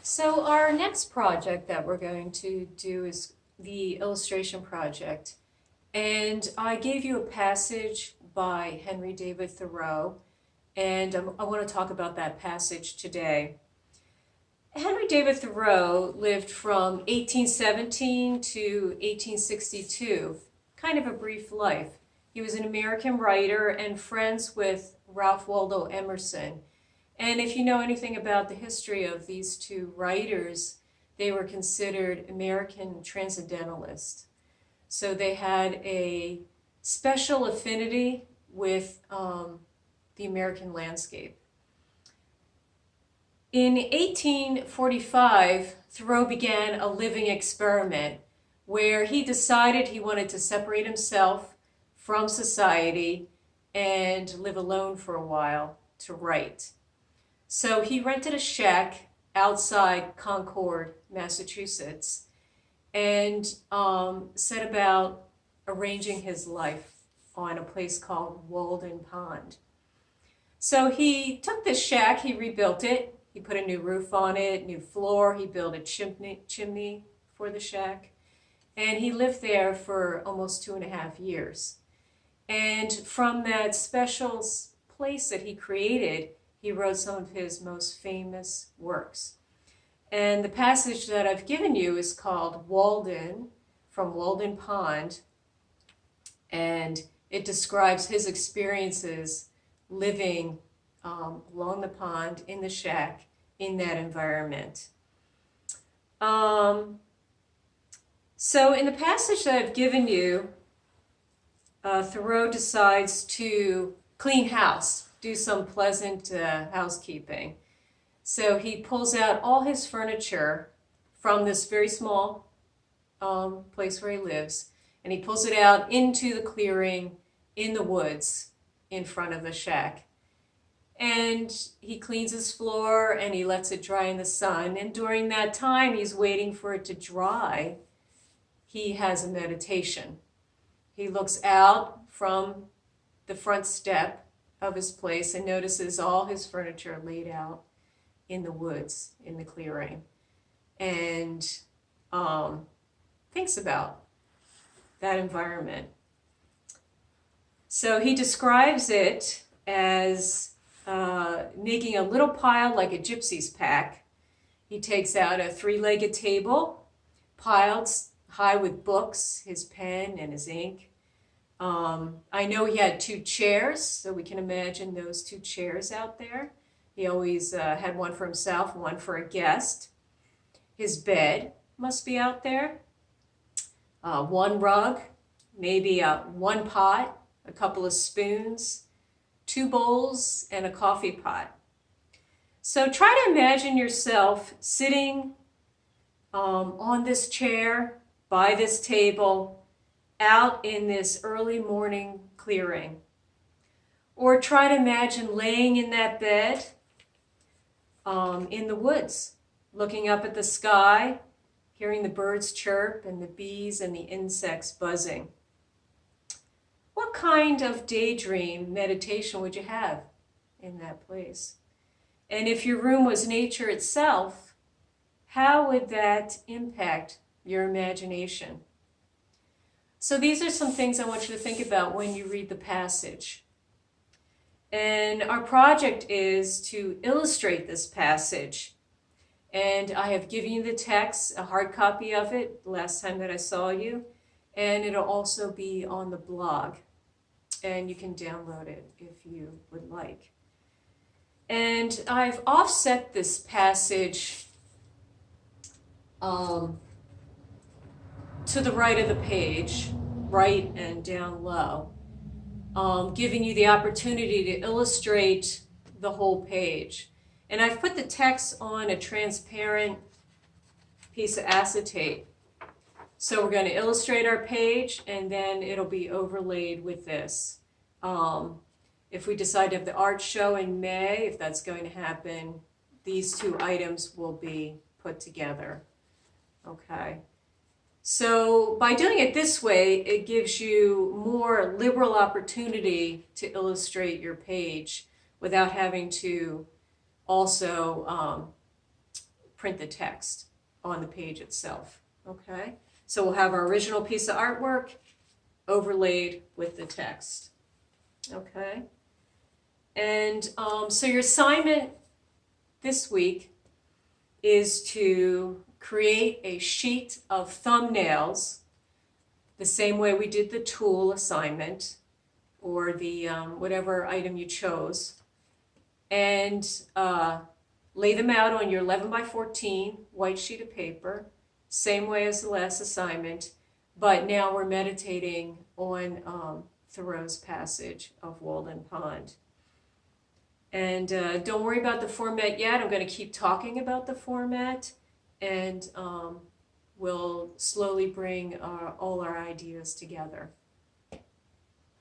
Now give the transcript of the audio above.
So our next project that we're going to do is the illustration project. And I gave you a passage by Henry David Thoreau, and I want to talk about that passage today. Henry David Thoreau lived from 1817 to 1862, kind of a brief life. He was an American writer and friends with Ralph Waldo Emerson. And if you know anything about the history of these two writers, they were considered American transcendentalists. So they had a special affinity with the American landscape. In 1845, Thoreau began a living experiment where he decided he wanted to separate himself from society and live alone for a while to write. So he rented a shack outside Concord, Massachusetts, and set about arranging his life on a place called Walden Pond. So he took this shack, he rebuilt it, he put a new roof on it, new floor, he built a chimney for the shack, and he lived there for almost 2.5 years. And from that special place that he created, he wrote some of his most famous works. And the passage that I've given you is called Walden, from Walden Pond, and it describes his experiences living along the pond, in the shack, in that environment. So in the passage that I've given you, Thoreau decides to clean house, do some pleasant housekeeping. So he pulls out all his furniture from this very small place where he lives, and he pulls it out into the clearing in the woods in front of the shack. And he cleans his floor and he lets it dry in the sun. And during that time, he's waiting for it to dry. He has a meditation. He looks out from the front step of his place and notices all his furniture laid out in the woods, in the clearing, and thinks about that environment. So he describes it as making a little pile like a gypsy's pack. He takes out a 3-legged table, piled high with books, his pen and his ink. I know he had 2 chairs, so we can imagine those 2 chairs out there. He always had one for himself, one for a guest. His bed must be out there. 1 rug, maybe 1 pot, a couple of spoons, 2 bowls, and a coffee pot. So try to imagine yourself sitting on this chair, by this table, out in this early morning clearing. Or try to imagine laying in that bed in the woods, looking up at the sky, hearing the birds chirp and the bees and the insects buzzing. What kind of daydream meditation would you have in that place? And if your room was nature itself, how would that impact your imagination? So these are some things I want you to think about when you read the passage. And our project is to illustrate this passage. And I have given you the text, a hard copy of it, the last time that I saw you. And it'll also be on the blog. And you can download it if you would like. And I've offset this passage to the right of the page, right and down low, giving you the opportunity to illustrate the whole page. And I've put the text on a transparent piece of acetate. So we're going to illustrate our page, and then it'll be overlaid with this. If we decide to have the art show in May, if that's going to happen, these 2 items will be put together. Okay. So by doing it this way, it gives you more liberal opportunity to illustrate your page without having to also print the text on the page itself, okay? So we'll have our original piece of artwork overlaid with the text, okay? And so your assignment this week is to create a sheet of thumbnails the same way we did the tool assignment or the whatever item you chose, and lay them out on your 11 by 14 white sheet of paper, same way as the last assignment, but now we're meditating on Thoreau's passage of Walden Pond. And don't worry about the format yet. I'm going to keep talking about the format, and we'll slowly bring all our ideas together.